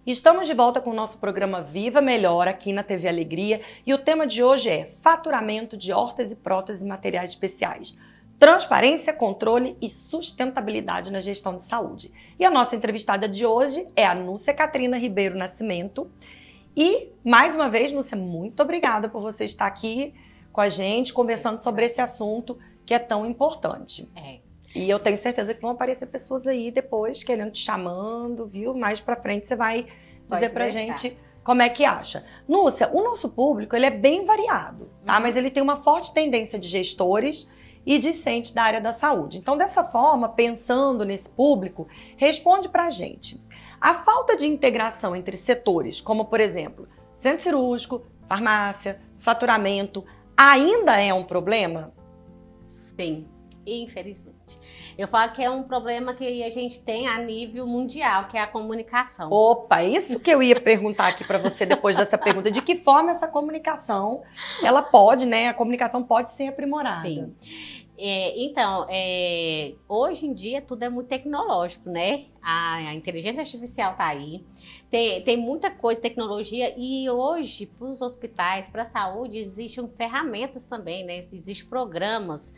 Estamos de volta com o nosso programa Viva Melhor aqui na TV Alegria e o tema de hoje é faturamento de órtese, prótese e materiais especiais. Transparência, controle e sustentabilidade na gestão de saúde. E a nossa entrevistada de hoje é a Núcia Catrina Ribeiro Nascimento. E, mais uma vez, Núcia, muito obrigada por você estar aqui com a gente, conversando sobre esse assunto que é tão importante. E eu tenho certeza que vão aparecer pessoas aí depois querendo te chamando, viu? Mais pra frente você vai dizer pra gente como é que acha. Núcia, o nosso público ele é bem variado, tá? Mas ele tem uma forte tendência de gestores e discentes da área da saúde. Então, dessa forma, pensando nesse público, responde pra gente. A falta de integração entre setores, como por exemplo, centro cirúrgico, farmácia, faturamento, ainda é um problema? Sim, infelizmente. Eu falo que é um problema que a gente tem a nível mundial, que é a comunicação. Opa, isso que eu ia perguntar aqui para você depois dessa pergunta. De que forma essa comunicação, ela pode, né? A comunicação pode ser aprimorada. Sim. Então, hoje em dia tudo é muito tecnológico, né? A inteligência artificial está aí, tem muita coisa, tecnologia, e hoje, para os hospitais, para a saúde, existem ferramentas também, né? Existem programas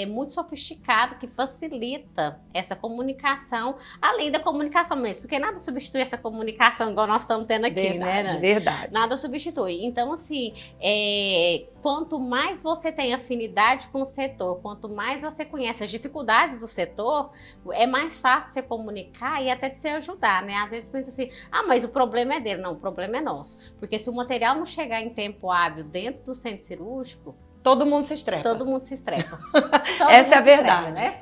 muito sofisticados que facilita essa comunicação, além da comunicação mesmo, porque nada substitui essa comunicação igual nós estamos tendo aqui, verdade, né? Verdade. Nada substitui. Então, assim, quanto mais você tem afinidade com o setor, quanto mais você conhece as dificuldades do setor, é mais fácil você comunicar e até de se ajudar, né? Às vezes pensa assim, mas o problema é dele. Não, o problema é nosso. Porque se o material não chegar em tempo hábil dentro do centro cirúrgico... Todo mundo se estrepa. Todo mundo se estrepa. Essa é a verdade. Né?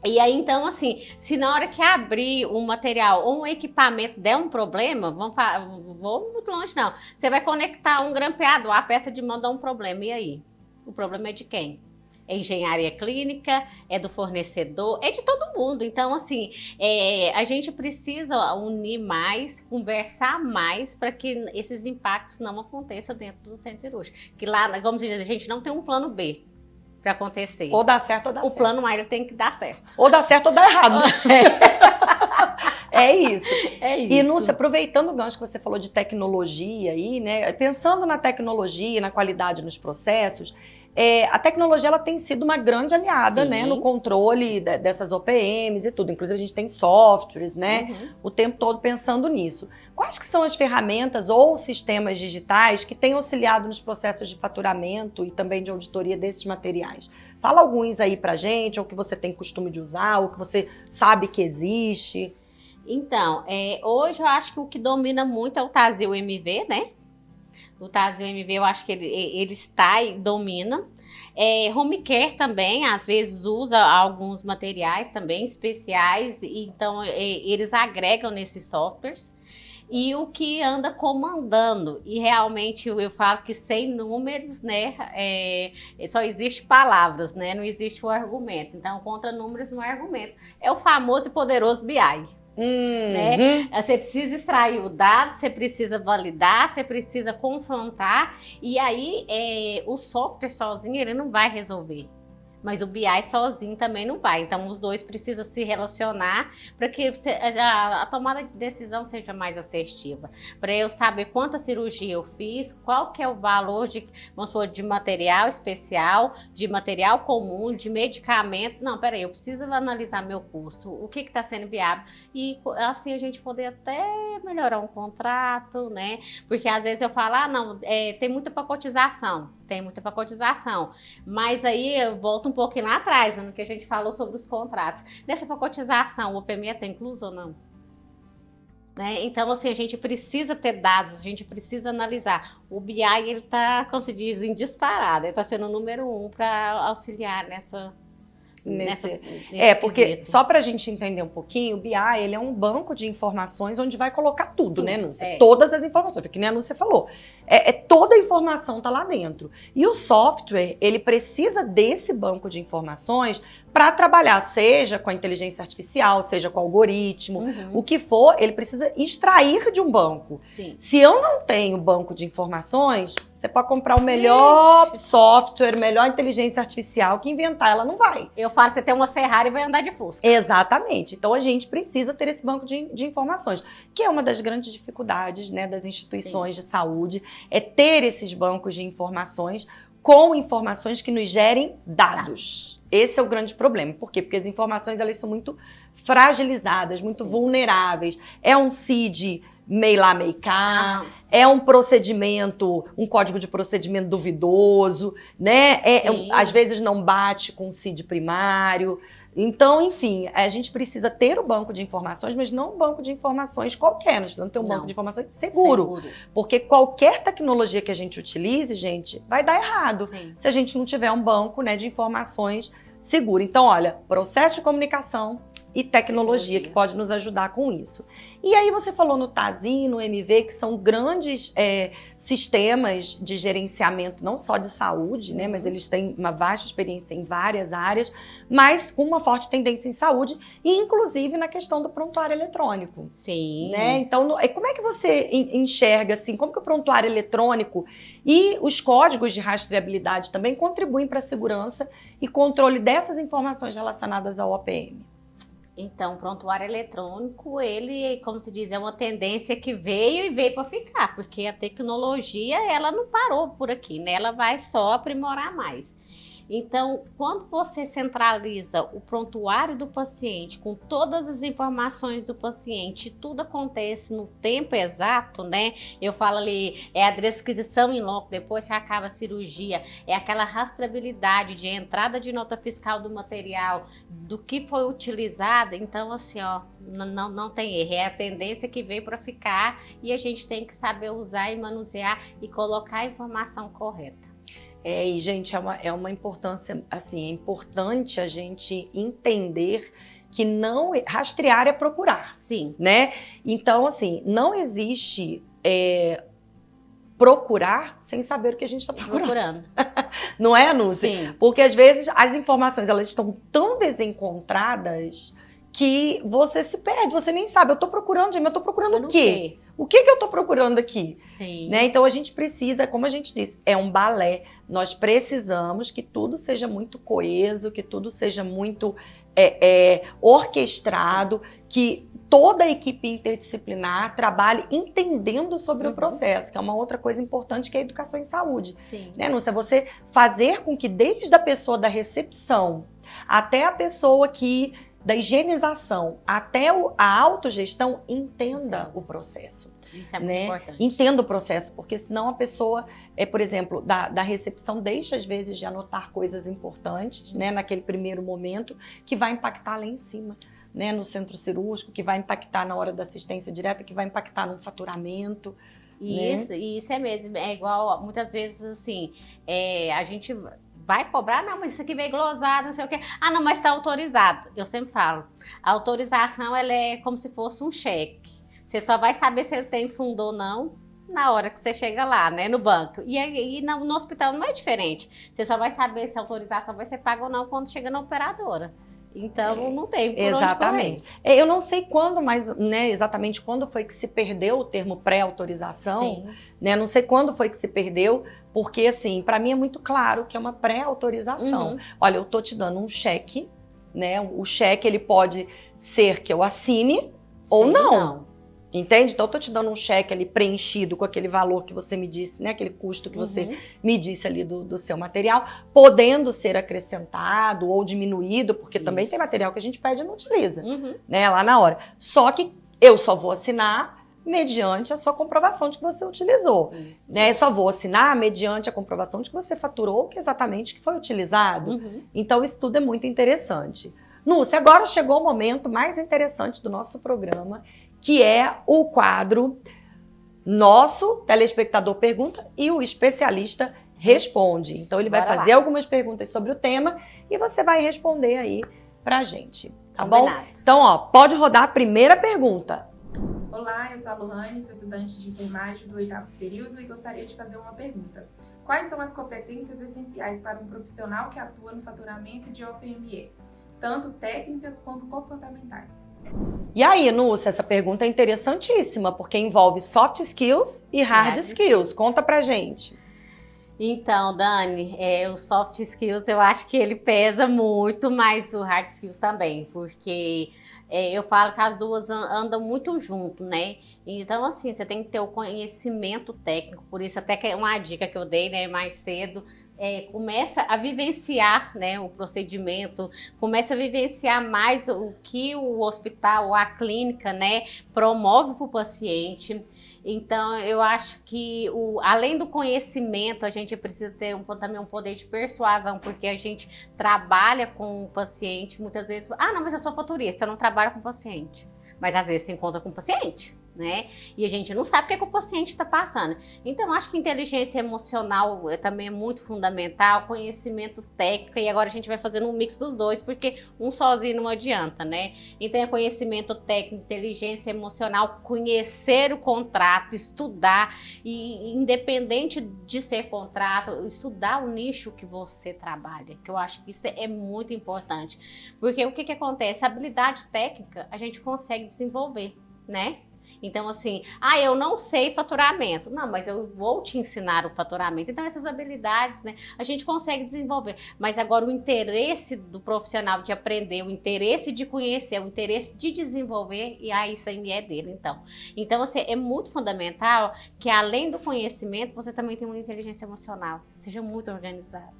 E aí, então, assim, se na hora que abrir um material ou um equipamento der um problema, vamos muito longe, não. Você vai conectar um grampeador, a peça de mão dá um problema, e aí? O problema é de quem? É engenharia clínica, é do fornecedor, é de todo mundo. Então, assim, a gente precisa unir mais, conversar mais para que esses impactos não aconteçam dentro do centro cirúrgico. Que lá, como se diz, a gente não tem um plano B para acontecer. Ou dá certo ou dá certo. O plano A ele tem que dar certo. Ou dá certo ou dá errado. É isso. É isso. E, Núcia, aproveitando o gancho que você falou de tecnologia aí, né? Pensando na tecnologia, na qualidade nos processos, a tecnologia ela tem sido uma grande aliada, né, no controle dessas OPMs e tudo. Inclusive, a gente tem softwares, né, o tempo todo pensando nisso. Quais que são as ferramentas ou sistemas digitais que têm auxiliado nos processos de faturamento e também de auditoria desses materiais? Fala alguns aí pra gente, ou que você tem costume de usar, ou que você sabe que existe. Então, hoje eu acho que o que domina muito é o Tazil MV, né? O Tazil MV, eu acho que ele está e domina. Home Care também, às vezes, usa alguns materiais também especiais, então eles agregam nesses softwares. E o que anda comandando, e realmente eu falo que sem números, né, só existe palavras, né, não existe o argumento. Então, contra números não é argumento. É o famoso e poderoso BI. Né? Você precisa extrair o dado, você precisa validar, você precisa confrontar, e aí o software sozinho ele não vai resolver. Mas o BI sozinho também não vai. Então, os dois precisam se relacionar para que a tomada de decisão seja mais assertiva. Para eu saber quanta cirurgia eu fiz, qual que é o valor vamos supor, de material especial, de material comum, de medicamento. Não, peraí, eu preciso analisar meu custo, o que está sendo viável. E assim a gente poder até melhorar um contrato, né? Porque às vezes eu falo, tem muita pacotização. Tem muita pacotização, mas aí eu volto um pouquinho lá atrás, no que a gente falou sobre os contratos. Nessa pacotização, o OPME está incluso ou não? Né? Então, assim, a gente precisa ter dados, a gente precisa analisar. O BI, ele está, como se diz, em disparada, ele está sendo o número 1 para auxiliar porque quesito. só para a gente entender um pouquinho, o BI ele é um banco de informações onde vai colocar tudo, né, Núcia? É. Todas as informações, porque nem a Núcia falou. Toda a informação está lá dentro. E o software, ele precisa desse banco de informações para trabalhar, seja com a inteligência artificial, seja com o algoritmo, o que for, ele precisa extrair de um banco. Sim. Se eu não tenho banco de informações, você pode comprar o melhor software, melhor inteligência artificial que inventar, ela não vai. Eu falo, você tem uma Ferrari e vai andar de Fusca. Exatamente. Então a gente precisa ter esse banco de informações, que é uma das grandes dificuldades, né, das instituições de saúde, é ter esses bancos de informações com informações que nos gerem dados. Esse é o grande problema. Por quê? Porque as informações elas são muito fragilizadas, muito vulneráveis. É um CID meio lá, meio cá, é um procedimento, um código de procedimento duvidoso, né? Às vezes não bate com o CID primário. Então, enfim, a gente precisa ter o banco de informações, mas não um banco de informações qualquer. Nós precisamos ter um banco de informações seguro. Porque qualquer tecnologia que a gente utilize, gente, vai dar errado se a gente não tiver um banco, né, de informações seguro. Então, olha, processo de comunicação e tecnologia que pode nos ajudar com isso. E aí você falou no TASI, no MV, que são grandes sistemas de gerenciamento, não só de saúde, né, mas eles têm uma vasta experiência em várias áreas, mas com uma forte tendência em saúde, e inclusive na questão do prontuário eletrônico. Sim. Né? Então, como é que você enxerga, assim, como que o prontuário eletrônico e os códigos de rastreabilidade também contribuem para a segurança e controle dessas informações relacionadas ao OPM? Então, o prontuário eletrônico, ele, como se diz, é uma tendência que veio para ficar, porque a tecnologia, ela não parou por aqui, né? Ela vai só aprimorar mais. Então, quando você centraliza o prontuário do paciente com todas as informações do paciente, tudo acontece no tempo exato, né? Eu falo ali, é a descrição em loco, depois que acaba a cirurgia, é aquela rastreabilidade de entrada de nota fiscal do material, do que foi utilizado. Então, assim, ó, não tem erro, é a tendência que veio para ficar e a gente tem que saber usar e manusear e colocar a informação correta. E, gente, é uma importância, assim, é importante a gente entender que não rastrear é procurar. Sim. Né? Então, assim, não existe procurar sem saber o que a gente está procurando. Não é, Núcia? Sim. Porque, às vezes, as informações elas estão tão desencontradas que você se perde, você nem sabe. Eu estou procurando, mas eu estou procurando o quê? O que eu estou procurando aqui? Sim. Né? Então, a gente precisa, como a gente disse, é um balé. Nós precisamos que tudo seja muito coeso, que tudo seja muito orquestrado, que toda a equipe interdisciplinar trabalhe entendendo sobre o processo, que é uma outra coisa importante, que é a educação em saúde. Sim. Né, Núcia? Você fazer com que desde a pessoa da recepção até a pessoa da higienização até a autogestão entenda o processo. Isso é muito importante. Entenda o processo, porque senão a pessoa, por exemplo, da recepção deixa às vezes de anotar coisas importantes, né, naquele primeiro momento, que vai impactar lá em cima, né, no centro cirúrgico, que vai impactar na hora da assistência direta, que vai impactar no faturamento. Isso é mesmo, é igual, muitas vezes assim, a gente vai cobrar, não, mas isso aqui veio glosado, não sei o quê. Ah, não, mas está autorizado. Eu sempre falo, a autorização ela é como se fosse um cheque. Você só vai saber se ele tem fundo ou não na hora que você chega lá, né, no banco. E no hospital não é diferente. Você só vai saber se a autorização vai ser paga ou não quando chega na operadora. Então, não tem por Exatamente. onde correr. Eu não sei quando, mas né, exatamente quando foi que se perdeu o termo pré-autorização, né? Não sei quando foi que se perdeu, porque assim, para mim é muito claro que é uma pré-autorização. Olha, eu tô te dando um cheque, né? O cheque ele pode ser que eu assine ou não. Entende? Então eu tô te dando um cheque ali preenchido com aquele valor que você me disse, né? Aquele custo que você me disse ali do seu material, podendo ser acrescentado ou diminuído, porque também tem material que a gente pede e não utiliza, né? Lá na hora. Só que eu só vou assinar mediante a sua comprovação de que você utilizou, né? Eu só vou assinar mediante a comprovação de que você faturou o que exatamente que foi utilizado. Então isso tudo é muito interessante. Núcia, agora chegou o momento mais interessante do nosso programa, que é o quadro Nosso Telespectador Pergunta e o Especialista Responde. Então ele vai fazer algumas perguntas sobre o tema e você vai responder aí pra gente, tá bom? Então, ó, pode rodar a primeira pergunta. Olá, eu sou a Lohane, sou estudante de enfermagem do 8º período e gostaria de fazer uma pergunta. Quais são as competências essenciais para um profissional que atua no faturamento de OPME, tanto técnicas quanto comportamentais? E aí, Núcia, essa pergunta é interessantíssima, porque envolve soft skills e hard skills. Conta pra gente. Então, Dani, o soft skills eu acho que ele pesa muito, mas o hard skills também, porque eu falo que as duas andam muito junto, né? Então, assim, você tem que ter o conhecimento técnico, por isso até que é uma dica que eu dei, né, mais cedo, começa a vivenciar, né, o procedimento, começa a vivenciar mais o que o hospital ou a clínica, né, promove para o paciente. Então, eu acho que, além do conhecimento, a gente precisa ter também um poder de persuasão, porque a gente trabalha com o paciente, muitas vezes, não, mas eu sou futurista, eu não trabalho com o paciente. Mas às vezes você encontra com o paciente, né? E a gente não sabe o que o paciente está passando. Então, acho que inteligência emocional também é muito fundamental, conhecimento técnico, e agora a gente vai fazendo um mix dos dois, porque um sozinho não adianta, né? Então, é conhecimento técnico, inteligência emocional, conhecer o contrato, estudar, e independente de ser contrato, estudar o nicho que você trabalha, que eu acho que isso é muito importante. Porque o que acontece? A habilidade técnica a gente consegue desenvolver, né? Então, assim, eu não sei faturamento. Não, mas eu vou te ensinar o faturamento. Então, essas habilidades, né, a gente consegue desenvolver. Mas agora o interesse do profissional de aprender, o interesse de conhecer, o interesse de desenvolver, isso aí é dele, então. Então, assim, é muito fundamental que, além do conhecimento, você também tenha uma inteligência emocional. Seja muito organizado.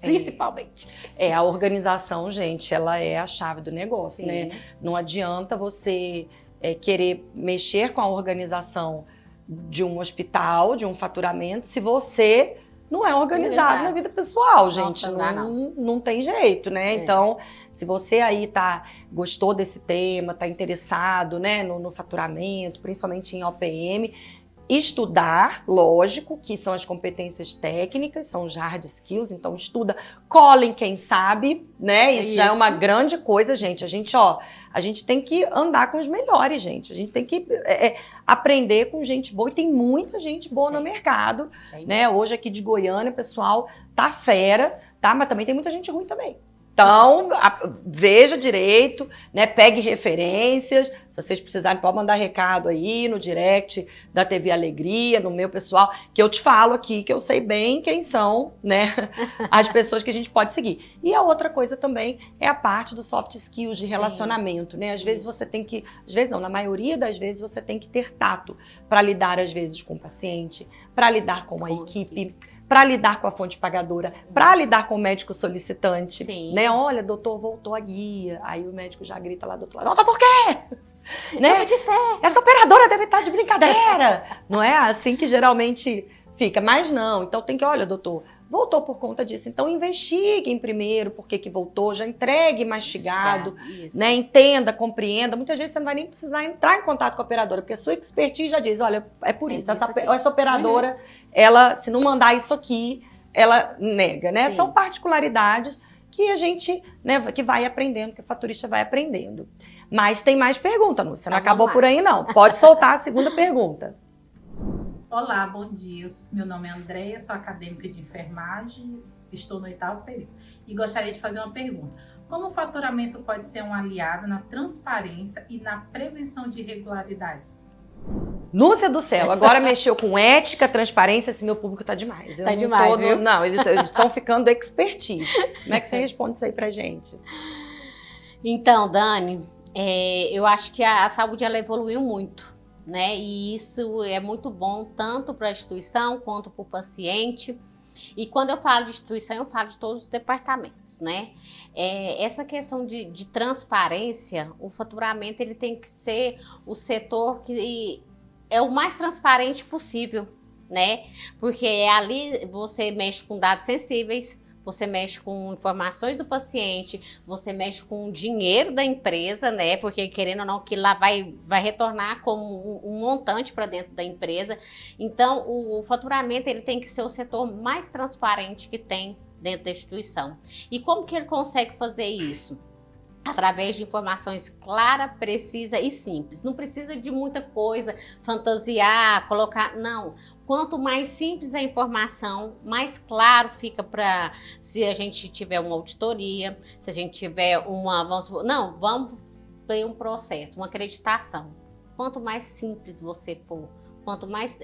Principalmente. A organização, gente, ela é a chave do negócio, Sim, né? Não adianta você querer mexer com a organização de um hospital, de um faturamento, se você não é organizado na vida pessoal, gente. Nossa, não tem jeito, né? Então, se você aí gostou desse tema, tá interessado, né, no faturamento, principalmente em OPM, estudar, lógico, que são as competências técnicas, são os hard skills, então estuda, cola em quem sabe, né? Isso já é uma grande coisa, gente. A gente tem que andar com os melhores, gente. A gente tem que aprender com gente boa, e tem muita gente boa no mercado, né? Hoje aqui de Goiânia, pessoal, tá fera, tá? Mas também tem muita gente ruim também. Então, veja direito, né? Pegue referências. Se vocês precisarem, pode mandar recado aí no direct da TV Alegria, no meu pessoal, que eu te falo aqui, que eu sei bem quem são, né? As pessoas que a gente pode seguir. E a outra coisa também é a parte do soft skills de relacionamento, né? Às vezes você tem que, às vezes não, na maioria das vezes você tem que ter tato para lidar, às vezes, com o paciente, para lidar com a equipe, para lidar com a fonte pagadora, para lidar com o médico solicitante, né? Olha, doutor, voltou a guia. Aí o médico já grita lá do outro lado, volta por quê? Né? Essa operadora deve estar de brincadeira. Não é assim que geralmente fica. Mas não, então tem que, olha, doutor, voltou por conta disso. Então investiguem primeiro por que voltou, já entregue mastigado, né? Entenda, compreenda. Muitas vezes você não vai nem precisar entrar em contato com a operadora, porque a sua expertise já diz, olha, é por isso. Essa operadora, ela, se não mandar isso aqui, ela nega, né? São particularidades que a gente, né, que vai aprendendo, que o faturista vai aprendendo. Mas tem mais pergunta, Núcia, não acabou por aí não. Pode soltar a segunda pergunta. Olá, bom dia. Meu nome é Andréia, sou acadêmica de enfermagem, estou no 8º período. E gostaria de fazer uma pergunta. Como o faturamento pode ser um aliado na transparência e na prevenção de irregularidades? Núcia do céu, agora mexeu com ética, transparência, esse meu público tá demais. Tá demais, viu? Não, eles estão ficando expertise. Como é que você responde isso aí pra gente? Então, Dani, eu acho que a saúde ela evoluiu muito, né? E isso é muito bom tanto para a instituição quanto para o paciente. E quando eu falo de instituição, eu falo de todos os departamentos, né? Essa questão de transparência, o faturamento ele tem que ser o setor que é o mais transparente possível, né? Porque ali você mexe com dados sensíveis, você mexe com informações do paciente, você mexe com o dinheiro da empresa, né? Porque querendo ou não, que lá vai retornar como um montante para dentro da empresa. Então, o faturamento ele tem que ser o setor mais transparente que tem dentro da instituição. E como que ele consegue fazer isso? através de informações claras, precisas e simples. Não precisa de muita coisa, fantasiar, colocar, não. Quanto mais simples a informação, mais claro fica para se a gente tiver uma auditoria, se a gente tiver vamos ter um processo, uma acreditação. Quanto mais simples você for, quanto mais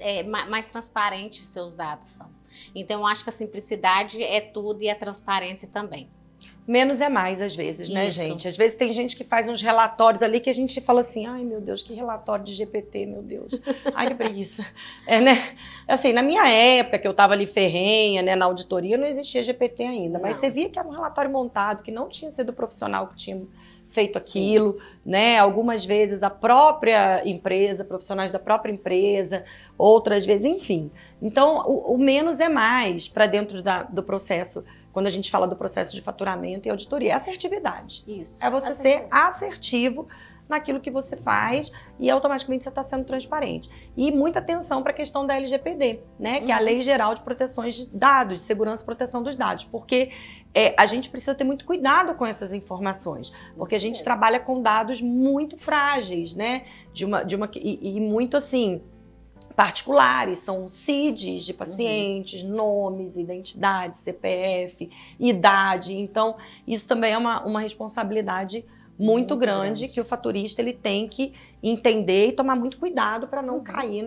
transparente os seus dados são. Então, eu acho que a simplicidade é tudo e a transparência também. Menos é mais, às vezes, né, Isso. gente? Às vezes tem gente que faz uns relatórios ali que a gente fala assim, ai, meu Deus, que relatório de GPT, meu Deus. Ai, que preguiça. Né? Assim, na minha época, que eu tava ali ferrenha, né, na auditoria, não existia GPT ainda. Mas Não. você via que era um relatório montado, que não tinha sido o profissional que tinha feito aquilo, né? Algumas vezes a própria empresa, profissionais da própria empresa, outras vezes, enfim. Então, o menos é mais para dentro do processo. Quando a gente fala do processo de faturamento e auditoria, é assertividade. Isso. É você ser assertivo naquilo que você faz e automaticamente você está sendo transparente. E muita atenção para a questão da LGPD, né? Que é a Lei Geral de Proteções de Dados, de Segurança e Proteção dos Dados. Porque a gente precisa ter muito cuidado com essas informações. Porque a gente trabalha com dados muito frágeis, né? E muito assim... particulares, são CIDs de pacientes, nomes, identidade, CPF, idade. Então, isso também é uma responsabilidade muito grande que o faturista ele tem que entender e tomar muito cuidado para não cair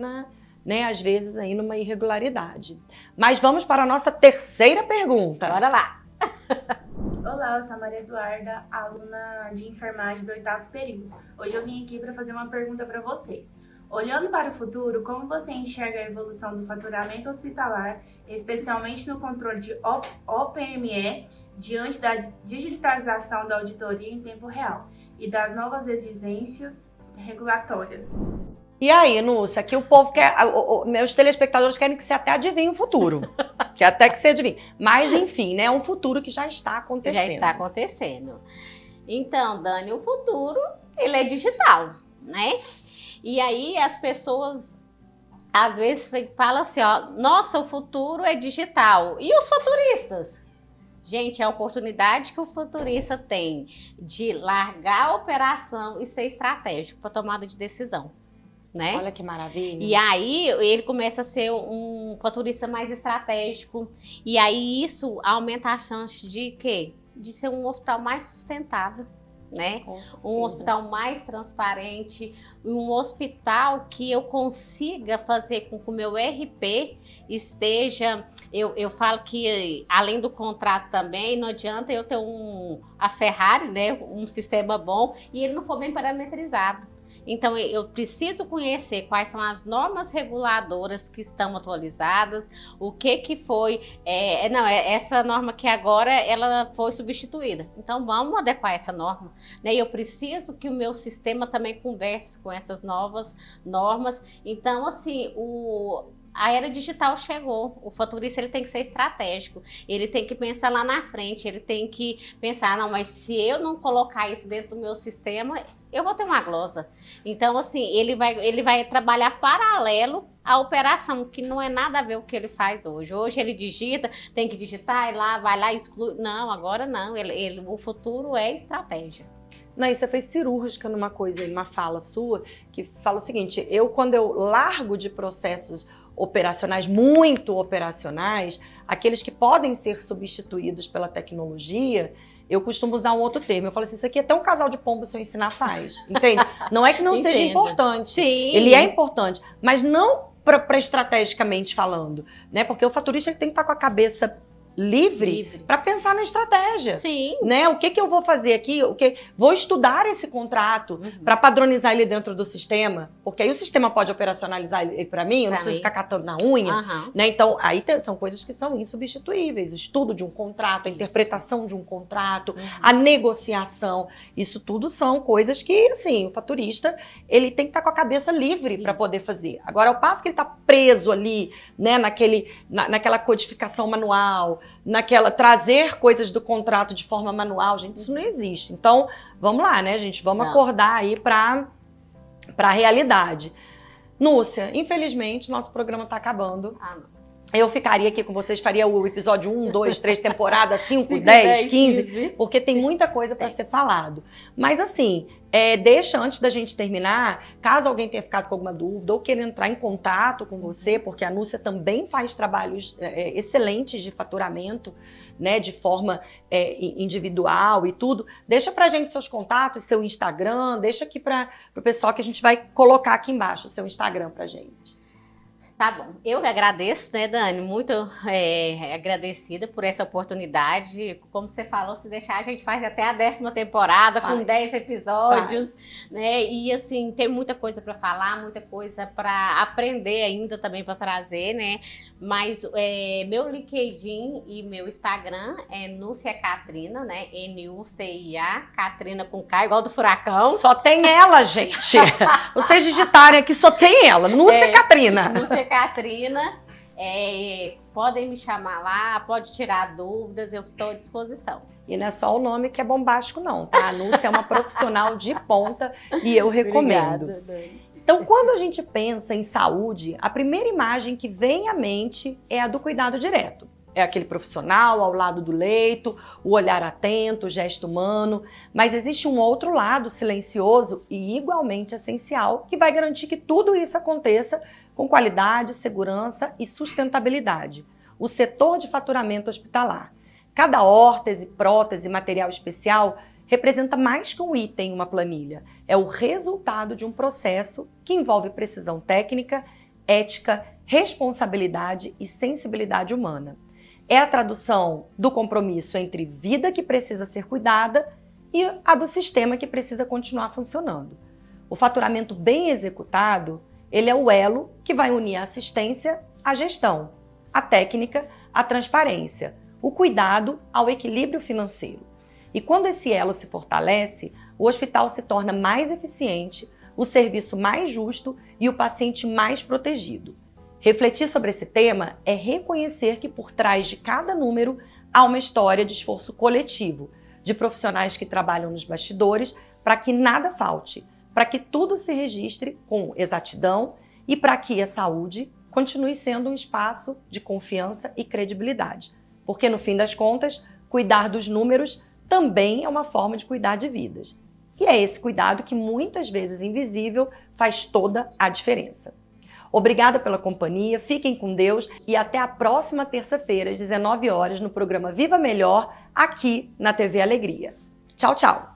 às vezes aí numa irregularidade. Mas vamos para a nossa terceira pergunta. Bora lá. Olá, eu sou a Maria Eduarda, aluna de enfermagem do 8º período. Hoje eu vim aqui para fazer uma pergunta para vocês. Olhando para o futuro, como você enxerga a evolução do faturamento hospitalar, especialmente no controle de OPME, diante da digitalização da auditoria em tempo real e das novas exigências regulatórias? E aí, Núcia, aqui o povo quer, meus telespectadores querem que você até adivinhe o futuro. Que até que você adivinhe. Mas, enfim, né, é um futuro que já está acontecendo. Já está acontecendo. Então, Dani, o futuro, ele é digital, né? E aí as pessoas, às vezes, falam assim, ó, nossa, o futuro é digital. E os futuristas? Gente, é a oportunidade que o futurista tem de largar a operação e ser estratégico para tomada de decisão, né? Olha que maravilha. E aí ele começa a ser um futurista mais estratégico. E aí isso aumenta a chance de quê? De ser um hospital mais sustentável. Né? Um hospital mais transparente, um hospital que eu consiga fazer com que o meu RP esteja... Eu falo que, além do contrato também, não adianta eu ter a Ferrari, né? Um sistema bom, e ele não for bem parametrizado. Então, eu preciso conhecer quais são as normas reguladoras que estão atualizadas, o que foi... essa norma que agora ela foi substituída. Então, vamos adequar essa norma. Né? Eu preciso que o meu sistema também converse com essas novas normas. Então, assim, a era digital chegou, o faturista ele tem que ser estratégico, ele tem que pensar lá na frente, ele tem que pensar, não, mas se eu não colocar isso dentro do meu sistema, eu vou ter uma glosa. Então, assim, ele vai trabalhar paralelo à operação, que não é nada a ver o que ele faz hoje. Hoje ele digita, tem que digitar, vai lá, exclui. Não, agora não, o futuro é estratégia. Não, e você foi cirúrgica numa coisa, numa fala sua, que fala o seguinte, quando eu largo de processos operacionais, muito operacionais, aqueles que podem ser substituídos pela tecnologia, eu costumo usar um outro termo. Eu falo assim, isso aqui até um casal de pombo, se eu ensinar, faz. Entende? Não é que não seja importante. Sim. Ele é importante, mas não para estrategicamente falando, né? Porque o faturista ele tem que estar com a cabeça livre para pensar na estratégia. Sim. Né? O que eu vou fazer aqui? Vou estudar esse contrato para padronizar ele dentro do sistema, porque aí o sistema pode operacionalizar ele para mim, eu não preciso ficar catando na unha. Né? Então, aí são coisas que são insubstituíveis. O estudo de um contrato, a interpretação de um contrato, a negociação, isso tudo são coisas que, assim, o faturista, ele tem que estar com a cabeça livre para poder fazer. Agora, ao passo que ele está preso ali, né, naquela codificação manual, trazer coisas do contrato de forma manual, gente, isso não existe. Então, vamos lá, né, gente? Vamos acordar aí para a realidade. Núcia, infelizmente, nosso programa está acabando. Eu ficaria aqui com vocês, faria o episódio 1, 2, 3, temporada 5, 10, 15, porque tem muita coisa para ser falado. Mas assim, deixa antes da gente terminar, caso alguém tenha ficado com alguma dúvida ou queira entrar em contato com você, porque a Núcia também faz trabalhos excelentes de faturamento, né, de forma individual e tudo, deixa pra gente seus contatos, seu Instagram, deixa aqui para o pessoal que a gente vai colocar aqui embaixo o seu Instagram pra gente. Tá bom, eu que agradeço, né, Dani, muito agradecida por essa oportunidade. Como você falou, se deixar, a gente faz até a 10ª temporada, com 10 episódios, né, e assim, tem muita coisa para falar, muita coisa para aprender ainda também para trazer, né, mas meu LinkedIn e meu Instagram é Núcia Catrina, né, N-U-C-I-A, Catrina com K, igual do furacão. Só tem ela, gente. Vocês digitarem aqui, só tem ela, Núcia Catrina. Núcia Catrina, podem me chamar lá, pode tirar dúvidas, eu estou à disposição. E não é só o nome que é bombástico não, tá? A Núcia é uma profissional de ponta e eu recomendo. Obrigada, Dani. Então, quando a gente pensa em saúde, a primeira imagem que vem à mente é a do cuidado direto. É aquele profissional ao lado do leito, o olhar atento, o gesto humano, mas existe um outro lado silencioso e igualmente essencial que vai garantir que tudo isso aconteça com qualidade, segurança e sustentabilidade. O setor de faturamento hospitalar. Cada órtese, prótese, material especial representa mais que um item em uma planilha. É o resultado de um processo que envolve precisão técnica, ética, responsabilidade e sensibilidade humana. É a tradução do compromisso entre vida que precisa ser cuidada e a do sistema que precisa continuar funcionando. O faturamento bem executado, ele é o elo que vai unir a assistência à gestão, a técnica à transparência, o cuidado ao equilíbrio financeiro. E quando esse elo se fortalece, o hospital se torna mais eficiente, o serviço mais justo e o paciente mais protegido. Refletir sobre esse tema é reconhecer que por trás de cada número há uma história de esforço coletivo, de profissionais que trabalham nos bastidores para que nada falte, para que tudo se registre com exatidão e para que a saúde continue sendo um espaço de confiança e credibilidade. Porque, no fim das contas, cuidar dos números também é uma forma de cuidar de vidas. E é esse cuidado que, muitas vezes invisível, faz toda a diferença. Obrigada pela companhia, fiquem com Deus e até a próxima terça-feira, às 19 horas, no programa Viva Melhor, aqui na TV Alegria. Tchau, tchau!